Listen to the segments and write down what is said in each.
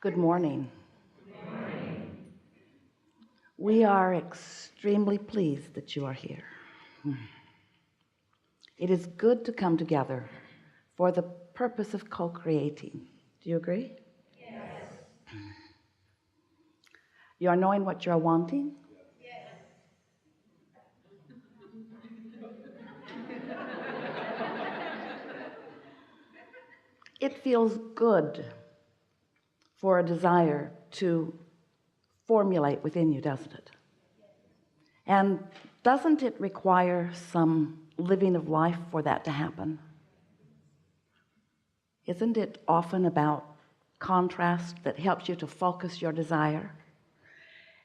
Good morning. Good morning. We are extremely pleased that you are here. It is good to come together for the purpose of co-creating. Do you agree? Yes. You are knowing what you are wanting? Yes. It feels good for a desire to formulate within you, doesn't it? And doesn't it require some living of life for that to happen? Isn't it often about contrast that helps you to focus your desire?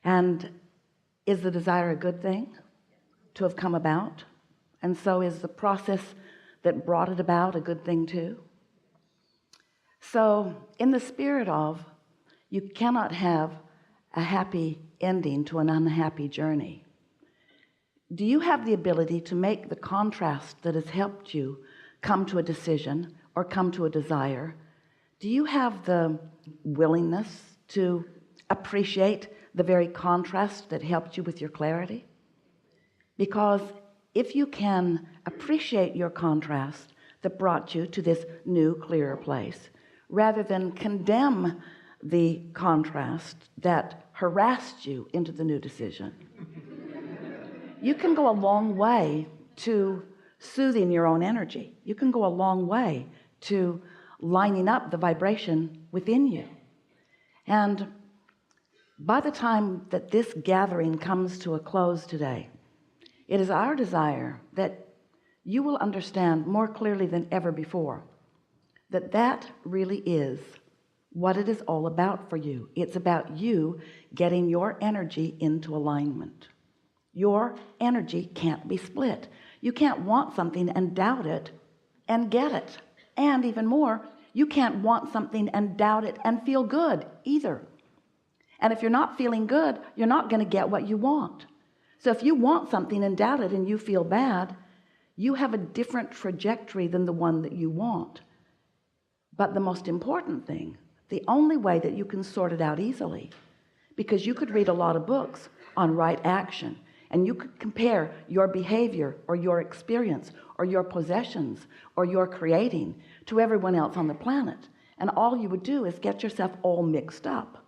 And is the desire a good thing to have come about? And so is the process that brought it about a good thing too? So in the spirit of, you cannot have a happy ending to an unhappy journey. Do you have the ability to make the contrast that has helped you come to a decision or come to a desire? Do you have the willingness to appreciate the very contrast that helped you with your clarity? Because if you can appreciate your contrast that brought you to this new, clearer place, rather than condemn the contrast that harassed you into the new decision, you can go a long way to soothing your own energy. You can go a long way to lining up the vibration within you. And by the time that this gathering comes to a close today, it is our desire that you will understand more clearly than ever before that that really is what it is all about for you. It's about you getting your energy into alignment. Your energy can't be split. You can't want something and doubt it and get it. And even more, you can't want something and doubt it and feel good either. And if you're not feeling good, you're not going to get what you want. So if you want something and doubt it and you feel bad, you have a different trajectory than the one that you want. But the most important thing, the only way that you can sort it out easily, because you could read a lot of books on right action, and you could compare your behavior or your experience or your possessions or your creating to everyone else on the planet, and all you would do is get yourself all mixed up.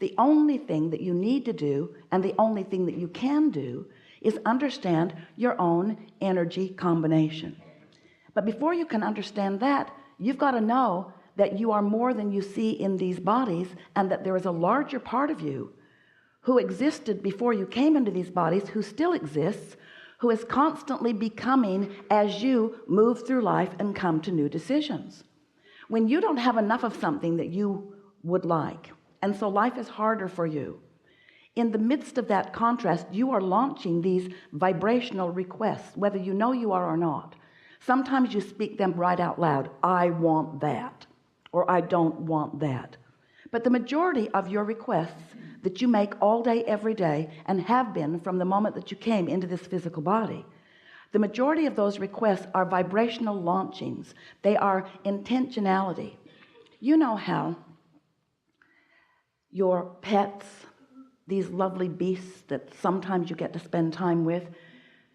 The only thing that you need to do, and the only thing that you can do, is understand your own energy combination. But before you can understand that, you've got to know that you are more than you see in these bodies, and that there is a larger part of you who existed before you came into these bodies, who still exists, who is constantly becoming as you move through life and come to new decisions. When you don't have enough of something that you would like, and so life is harder for you, in the midst of that contrast, you are launching these vibrational requests, whether you know you are or not. Sometimes you speak them right out loud. I want that, or I don't want that. But the majority of your requests that you make all day, every day, and have been from the moment that you came into this physical body, the majority of those requests are vibrational launchings. They are intentionality. You know how your pets, these lovely beasts that sometimes you get to spend time with,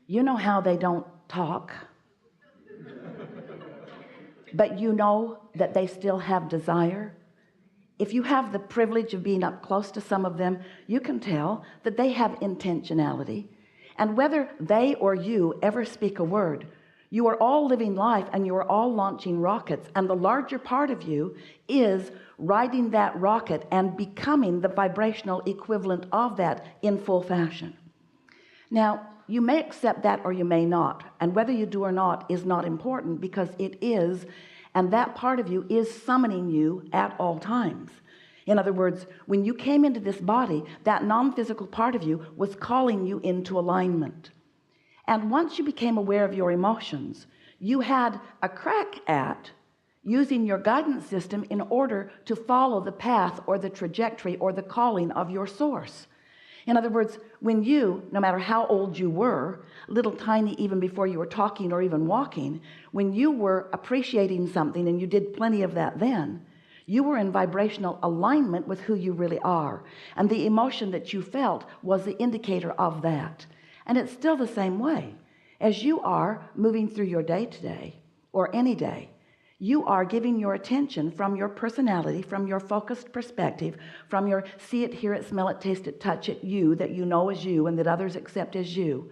you know how they don't talk, but you know that they still have desire. If you have the privilege of being up close to some of them, you can tell that they have intentionality. And whether they or you ever speak a word, you are all living life and you are all launching rockets. And the larger part of you is riding that rocket and becoming the vibrational equivalent of that in full fashion. Now, you may accept that or you may not. And whether you do or not is not important, because it is. And that part of you is summoning you at all times. In other words, when you came into this body, that non-physical part of you was calling you into alignment. And once you became aware of your emotions, you had a crack at using your guidance system in order to follow the path or the trajectory or the calling of your source. In other words, when you, no matter how old you were, little tiny even before you were talking or even walking, when you were appreciating something, and you did plenty of that then, You were in vibrational alignment with who you really are, and the emotion that you felt was the indicator of that. And it's still the same way. As you are moving through your day today, or any day, you are giving your attention from your personality, from your focused perspective, from your see it, hear it, smell it, taste it, touch it, you that you know as you and that others accept as you.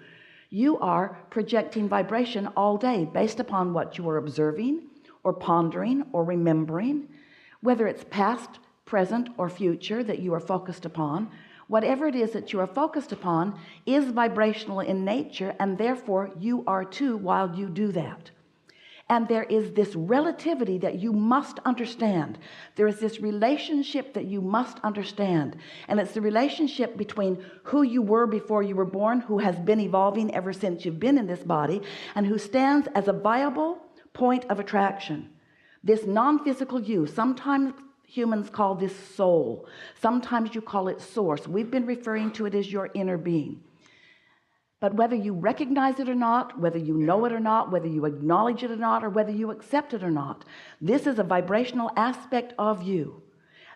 You are projecting vibration all day based upon what you are observing or pondering or remembering, whether it's past, present, or future that you are focused upon. Whatever it is that you are focused upon is vibrational in nature, and therefore you are too while you do that. And there is this relativity that you must understand. There is this relationship that you must understand. And it's the relationship between who you were before you were born, who has been evolving ever since you've been in this body, and who stands as a viable point of attraction. This non-physical you, sometimes humans call this soul. Sometimes you call it source. We've been referring to it as your inner being. But whether you recognize it or not, whether you know it or not, whether you acknowledge it or not, or whether you accept it or not, this is a vibrational aspect of you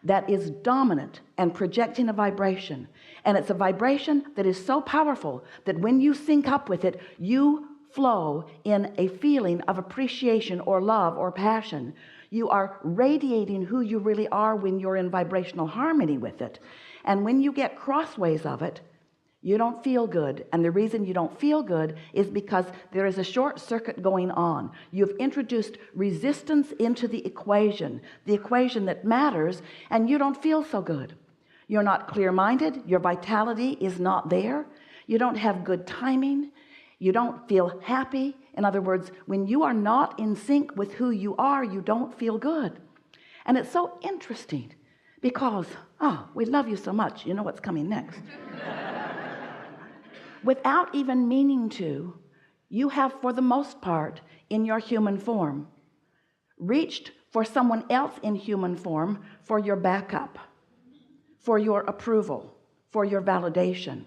that is dominant and projecting a vibration. And it's a vibration that is so powerful that when you sync up with it, you flow in a feeling of appreciation or love or passion. You are radiating who you really are when you're in vibrational harmony with it. And when you get crossways of it, you don't feel good. And the reason you don't feel good is because there is a short circuit going on. You've introduced resistance into the equation that matters, and you don't feel so good. You're not clear-minded. Your vitality is not there. You don't have good timing. You don't feel happy. In other words, when you are not in sync with who you are, you don't feel good. And it's so interesting because, we love you so much. You know what's coming next. Without even meaning to, you have, for the most part, in your human form, reached for someone else in human form for your backup, for your approval, for your validation.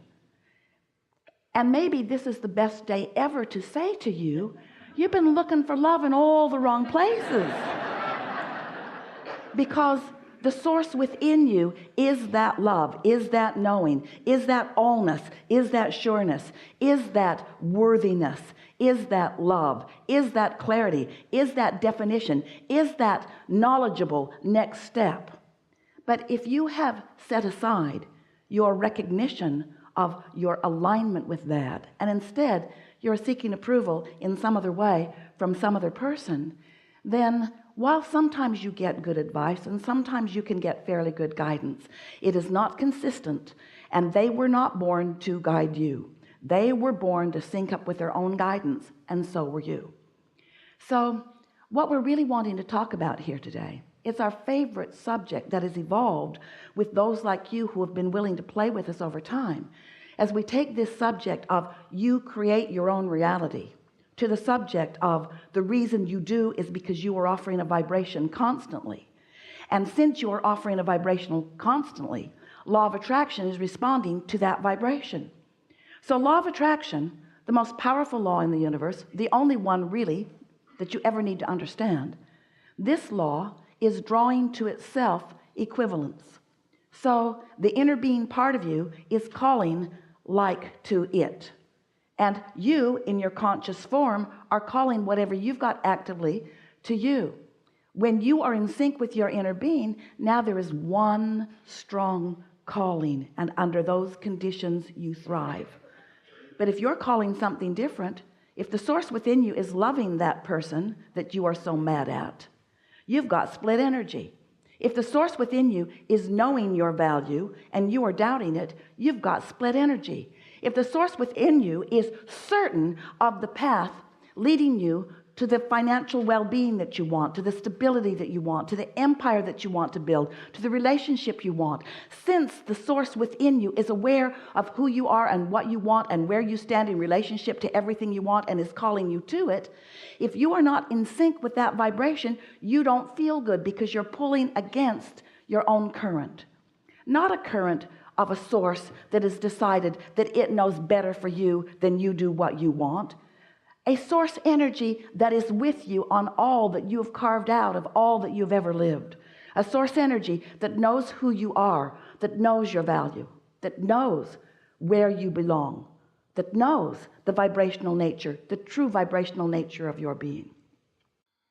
And maybe this is the best day ever to say to you, you've been looking for love in all the wrong places. Because the source within you is that love, is that knowing, is that allness, is that sureness, is that worthiness, is that love, is that clarity, is that definition, is that knowledgeable next step. But if you have set aside your recognition of your alignment with that, and instead you're seeking approval in some other way from some other person, then while sometimes you get good advice and sometimes you can get fairly good guidance, it is not consistent, and they were not born to guide you. They were born to sync up with their own guidance, and so were you. So what we're really wanting to talk about here today is our favorite subject that has evolved with those like you who have been willing to play with us over time, as we take this subject of you create your own reality to the subject of the reason you do is because you are offering a vibration constantly. And since you are offering a vibrational constantly, law of attraction is responding to that vibration. So law of attraction, the most powerful law in the universe, the only one really that you ever need to understand, this law is drawing to itself equivalence. So the inner being part of you is calling like to it. And you, in your conscious form, are calling whatever you've got actively to you. When you are in sync with your inner being, now there is one strong calling, and under those conditions you thrive. But if you're calling something different, if the source within you is loving that person that you are so mad at, you've got split energy. If the source within you is knowing your value and you are doubting it, you've got split energy. If the source within you is certain of the path leading you to the financial well-being that you want, to the stability that you want, to the empire that you want to build, to the relationship you want, since the source within you is aware of who you are and what you want and where you stand in relationship to everything you want and is calling you to it, if you are not in sync with that vibration, you don't feel good because you're pulling against your own current. Not a current of a source that has decided that it knows better for you than you do what you want. A source energy that is with you on all that you have carved out of all that you've ever lived. a source energy that knows who you are, that knows your value, that knows where you belong, that knows the vibrational nature, the true vibrational nature of your being.